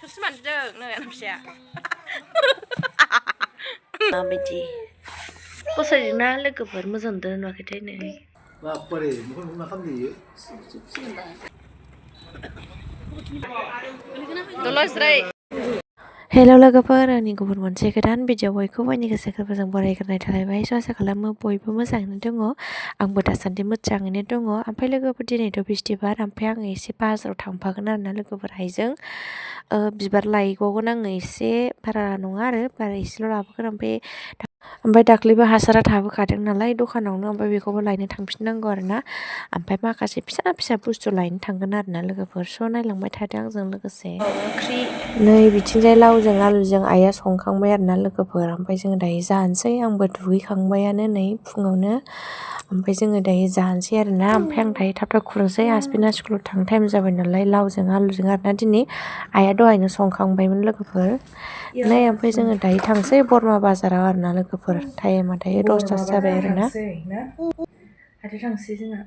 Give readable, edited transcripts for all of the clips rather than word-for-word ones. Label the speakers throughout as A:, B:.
A: सोरसो मानजिदों नै आंना फिसाया माबायदि फसायदोंना लोगोफोर मोजां नुदों नुवाखैथाय नै
B: बापरे मा खालामदों इयो
A: दल'ज्राय
C: हेल' लोगोफोर आंनि गुबुन मोनसे गोदान भिडिअ बयखौबो आंनि गोसो गोरबोजों बरायग्रोनाय थालायबाय स' आसा खालामो बयबो मोजाङैनो दङ आंबो दासान्दि मोजाङैनो दङ ओमफ्राय लोगोफोर दिनैथ' बिस्थिबार ओमफ्राय आङो एसे बाजाराव थांफागोन आरोना लोगोफोरहायजों बिबार लायग'गोन आङो एसे बारा नङा आरो बारा एसेल' लाबोगोन ओमफ्राय दाख्लैबो हासारा थाबोखादों नालाय दखानावनो ओमफ्राय बेखौबो लायनो थांफिननांगौ आरोना ओमफ्राय माखासे फिसा फिसा बुस्थु लायनो थांगोन आरोना लोगोफोर स' नायलांबाय थादों आंजों लोगोसे
A: ओंख्रि
C: नै बिथिंजाय लावजों आलुजों आइया संखांबाय आरोना लोगोफोर ओमफ्राय जोङो दायो जानोसै आंबो दुगैखांबायानो नै फुङावनो ओमफ्राय जोङो दायो जानोसै आरोना ओमफ्राय आं दायो थाब थाब खुरनोसै हासबेन्डआ स्कुलाव थांनो टाइम जाबाय नालाय लावजों आलुजों आरोना दिनै आइया दहायनो संखांबायमोन लोगोफोर नै ओमफ्राय जोङो दायो थांसै बरमा बाजाराव आरोना लोगोफोर टाइमा दायो 10थासो जाबाय आरोना थांसै जोंहा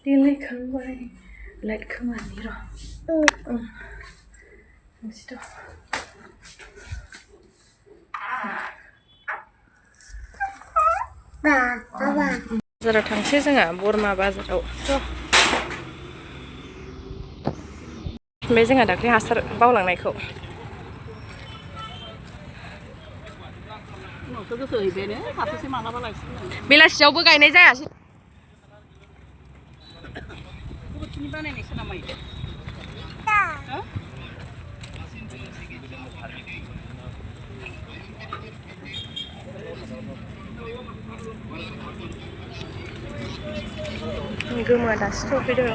C: देलायखांबाय लाइट खोमानि र'
A: बाजाराव थांसै जोंहा बरमा बाजाराव ओमफ्राय जोंहा दाख्लै हासार बावलांनायखौ बेलासियावबो गायनाय जायासै बानायनायसो नामा गोमोआ दासो सफैदों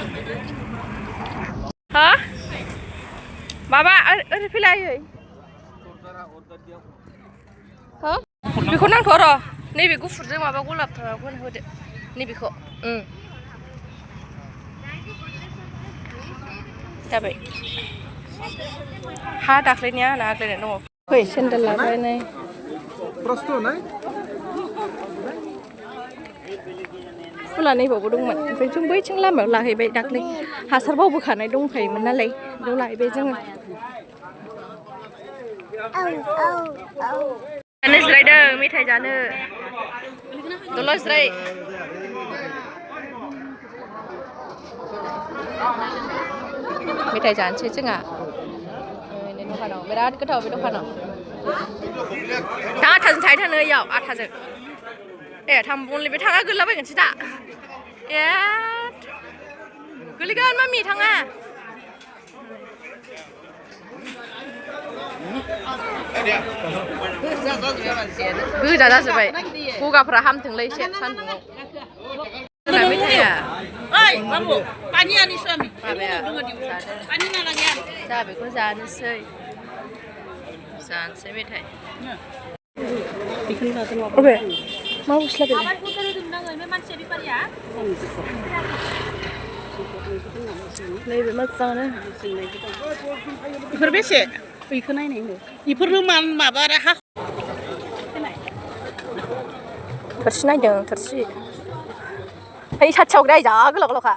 A: हा माबा ओरै फैलायै हो बेखौ नांथ' र' नैबे गुफुरजों माबा गलाब होदो नैबेखौ जाबाय हा दाख्लैनिया आंना आग्लायनाय दङ फै सेन्देल लाबाय नै फुला नैबावबो दंमोन ओमफ्राय जों बैथिं लामायाव लाहैबाय दाख्लै हासार बावबोखानाय दंखायोमोन नालाय बेयाव लाहैबाय जोङो जानो जिरायदों मेथाइ जानो दल'ज्राय मेथाइ जानोसै जोंहा नै दखानाव बिराद गोथाव बे दखानाव आथाजों थाहै थानो इयाव आथाजों ए थांबनलै बे थाङा गोलैलाबायगोनसो दा ए गोलैगोन मामि थाङा गोजा जाजोब्बाय गगाफ्रा हामथोंलै एसे सान्दुङाव जोंना मेथाइया माबाया जाहा बेखौ जानोसै मेथाइ अबे मा गस्ला बेलाय नैबे मोजाङानो बेफोर बेसे बेखौ नायनाय बेफोरनो माबा हा थोरसि नायदों थोरसि ओइ साथियाव ग्राय जा गोलाव गोलावखा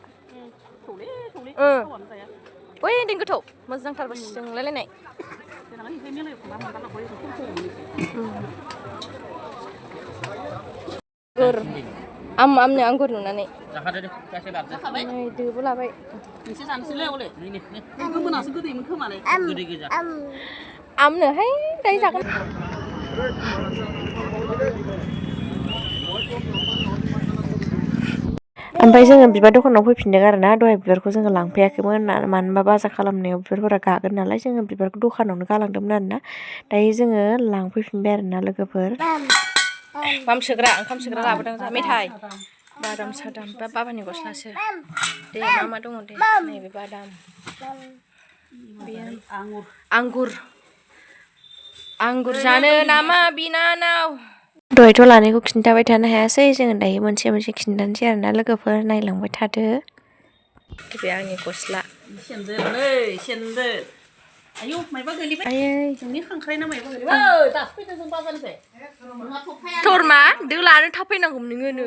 A: ओइ दिन गोथौ मोजांथारबो सिंलायलायनाय आंगुर आमनो आंगुर नुनानै दोबो लाबाय आमनोहाय दायो जागोन
C: ओमफ्राय जोङो बिबार दखानाव फैफिनदों आरोना दहाय बिबारखौ जोङो लांफैयाखैमोन मानो होनबा बाजार खालामनायाव बिबारफोरा गागोन नालाय जोङो बिबारखौ दखानावनो गालांदोंमोन आरोना दायो जोङो लांफैफिनबाय आरोना लोगोफोर
A: ओंखाम सोग्रा लाबोदों जा मेथाइ बादाम सादाम बा बाबानि गस्लासो दे मा दङ दे नैबे बादाम आंगुर जानो नामा बिनानाव
C: दहायथ' लानायखौ खिन्थाबाय थानो हायासै जोङो दायो मोनसे मोनसे खिन्थानोसै आरोना लोगोफोर नायलांबाय थादो
A: बे आंनि गस्ला सेन्देल आयौ मायबा गोलैबाय नोंनि खांख्राय ना मायबा गोलैबाय दासो फैदों जों बाजारनिफ्राय थरमा दो लानो थाब फैनांगौमोन नोङो नै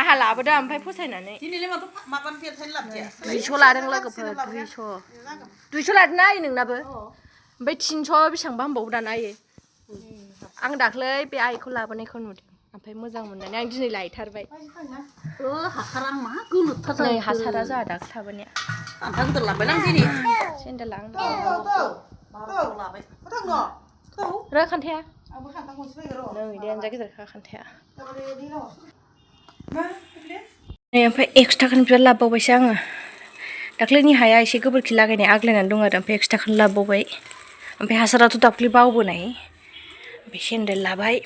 C: आहा लाबोदों ओमफ्राय फसायनानै
A: दिनैलाय माबान फेरथाय लाबदिया
C: 200 लादों लोगोफोर 200 लादों ना आइ नोंनाबो ओमफ्राय 300 बेसेबांबा होनबावो दाना आइ आं दाख्लै बे आइखौ लाबोनायखौ नुदों ओमफ्राय मोजां मोननानै आं दिनै लायथारबाय
A: हासारा मा गोलोथार
C: नै हासारा जोंहा दाख्लै लाबोनाया
A: आंथा गिदिर लाबाय आं दिनै
C: सेन्देल आं
A: लाबाय
C: रो खान्थाया नै देनजा गिदिरखा खान्थाया नै ओमफ्राय 100 थाखानि बिबार लाबोबावबायसो आङो दाख्लैनि हाया एसे गोबोरखि लागायनाय आग्लायनानै दं आरो ओमफ्राय 100 थाखानि लाबोबावबाय ओमफ्राय हासाराथ' दाख्लै बावबोनाय ओमफ्राय सेन्देल लाबाय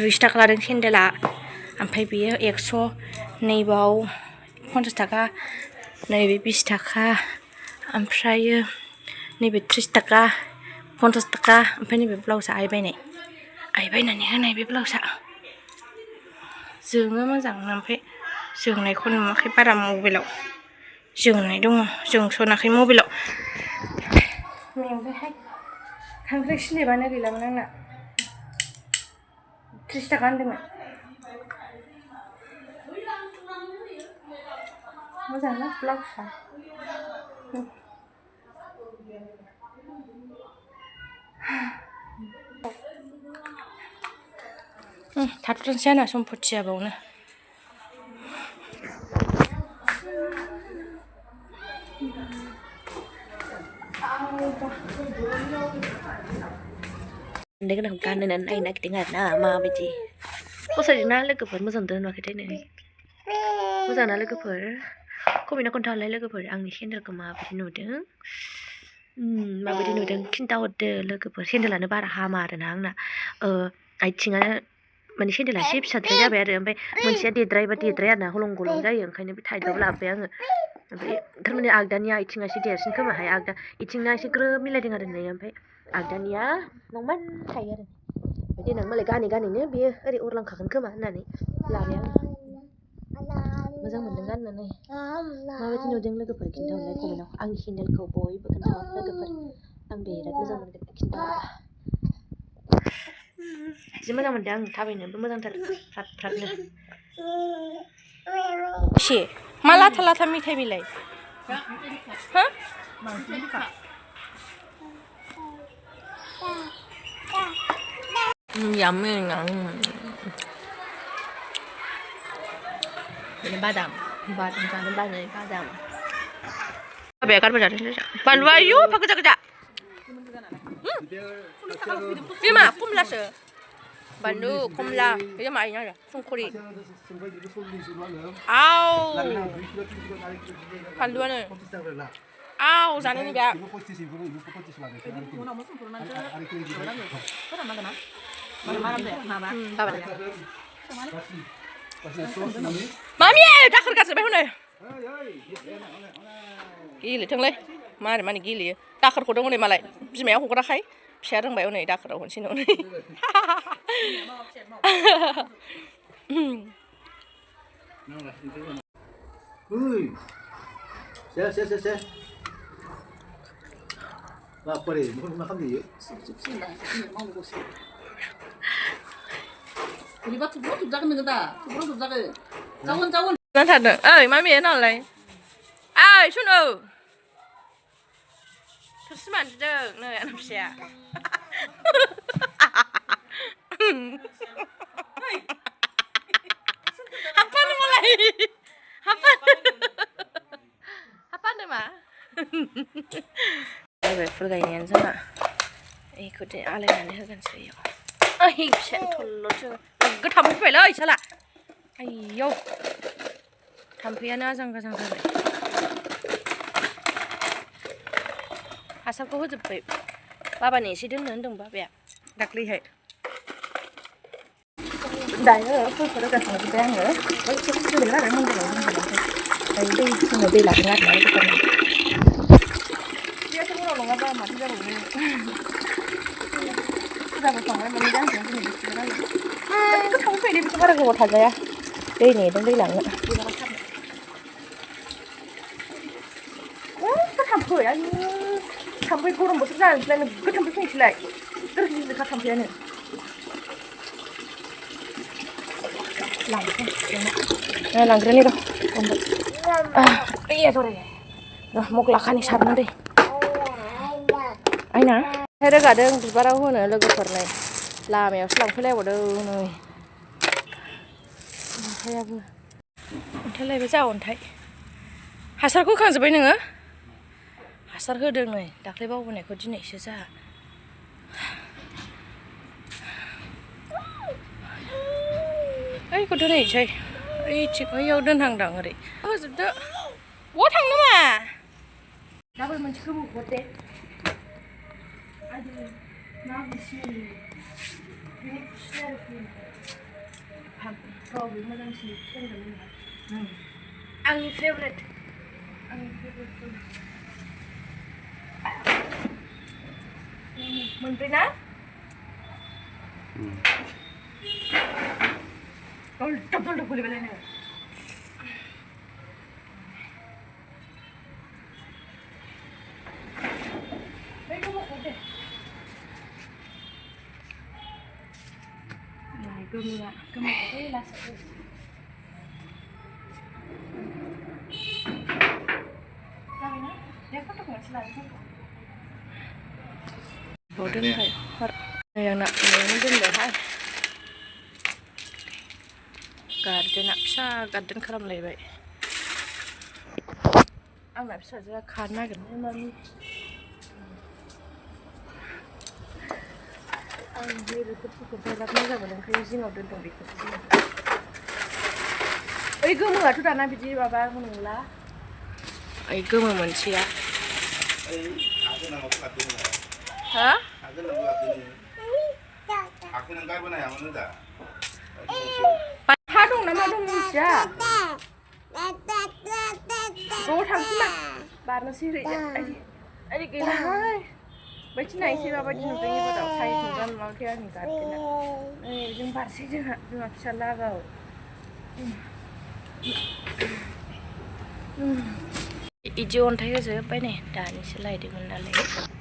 C: 200 थाखा लादों सेन्देला ओमफ्राय बेयो 100 नैबाव 50 थाखा नैबे 20 थाखा ओमफ्रायो नैबे 30 थाखा 50 थाखा ओमफ्राय नैबे ब्लाउसआ आइ बायनानै होनाय बे ब्लाउसआ जोङो मोजां ओमफ्राय जोंनायखौ नुवाखै बारा मबाइलाव जोंनाय दङ जोंसनाखै मबाइलाव ओमफ्रायहाय खांख्राइ सिलेबानो गैलामोन आंना 30 थाखा होनदोंमोन मोजां ना ब्लाउसआ थाथ'थोंसै आंना सम्पथिया बावनो गोनां गाननो नायनो नागिरदों आरो ना माबायदि फसायदोंना लोगोफोर मोजां नुवाखैथाय नै मोजां ना लोगोफोर कमेन्टआव खोन्थाहरलाय लोगोफोर आंनि सेन्देलखौ माबायदि नुदों खिन्थाहरदो लोगोफोर सेन्देलानो बारा हामा आरोना आंना आथिङा माने सेन्देला एसे फिसाद्राय जाबाय आरो ओमफ्राय मोनसेया देद्राय आरोना हलं गलं जायो ओंखायनो बे टाइटआव लाबोबाय आङो ओमफ्राय थारमाने आगदानि आथिङा एसे देरसिन खोमाहाय आगदा आथिंना एसे ग्रोब मिलायदों आरो नै ओमफ्राय आगदानिया नंमान थायो आरो ओमफ्राय देनां मालाय गानैनो बेयो ओरै अरलांखागोन खोमा होननानै लाबाय आङो मोजां मोनदों गाननानै माबायदि नुदों लोगोफोर खिन्थाहरलाय कमेन्टआव आंनि सेन्देलखौ बयबो खोन्थाहर लोगोफोर आं बिराद मोजां मोनगोन खिन्थाहरबा जि मोजां मोनदों आं थाबायनोबो मोजांथार फ्रादनो एसे मा लाथा मेथाइ बिलाइ हो yummy ini badam जानो बानाय badam बेया गारबाय जादों बानलु आयु फा गोजा बिमा खमलासो बानलु खमला बेयो माइना आरो संख्रि आव फानलुआनो आव जानायनि बे मामि दाखोर गारजोबबाय हनै गेलेथोंलै मारै गेलेयो दाखोरखौ दं हनै मालाय बिमाया हग्राखाय फिसाया रोंबाय हनै दाखोराव होनसै हनै
B: Lapar eh, bukan makan dia.
A: 우리 밭 두부로 두자근 거다. 두부로 두자근. 자원.
C: 난 다들. 어이, 마미에 나올래. 아이, 순우. 들으면 안 되죠. 네, 안 합시야. 하빠는 몰라. 하빠는 마. 왜 풀가이냐 sana. 이거도 알아야는 하겠어요. 아이 챈톨로 저 그 담배 빨라 이살아. 아이요. 담배야 나장가장가래. 하사고 호접배. 바바니 시든 넣는 바바야. 닭리해. 나요. 그거를 가서 그냥 해. 왜 지금 내가 먹는 거 아이 이거 내 라그라 말고 Nggak apa mati dah boleh. Kita berpanggil menjadi yang ini bisa lagi. Tapi kan kamu pilih bisa barang buat aja ya. Ini dong bilang. Oh, ketampu ya. Tampu kurang besar jangan selain ketampu sini selai. Terus ini ketampu ni.
A: लांग्रोनि र' iya sore dah mau kelakani sarna deh aina saya rogadों बिबाराव होनो लोगोफोरनो लामायावसो लांफैलायबावदों नै अन्थाइयाबो अन्थाइ लायबाय जा अन्थाइ हासारखौ होखांजोब्बाय नोङो हासार होदों नै दाख्लै बावबोनायखौ दिनैसो जा ओइखौ दोनहैनोसै ओइथिं ओइयाव दोनहांदां ओरै होजोबदो बहा थांनो मा गाबोन मोनसे गोबौखौ दे ना बिसिनि गावबो मोजांसिन संदों आंनि फेभरेट मोनब्रै ना दलदब दलदब गोलैबायलाय नोङो गोमोआ गोमोखौ लासै जाबायना बे फट'खौ मोनसे लानोसै बाव दोनबाय हर नै आंना न'आवनो दोनबायहाय गार्देना फिसा गार्देन खालामलायबाय आंना फिसाजोआ खानो नागिरनाय मानि आं बेफोरखौ बिराद मोजां मोनो ओंखायनो जिङाव दोनदों बेखौसो ओइ गोमोआथ' दाना बिदि माबा नंला ओइ गोमो मोनसेया हा हा दं ना मा दं मिथिया ज' थांसै मा बारनोसै ओरैजा ओरै गैलाहाय बैथिं नायनोसै माबायदि नुदों एबाराव साइज नुदों नुवाखै आंनि गार्देना नै जों बारसै जोंहा बिमा फिसा लागाव इदि अन्थाइ होजोब्बाय नै दानिसो लायदोंमोन नालाय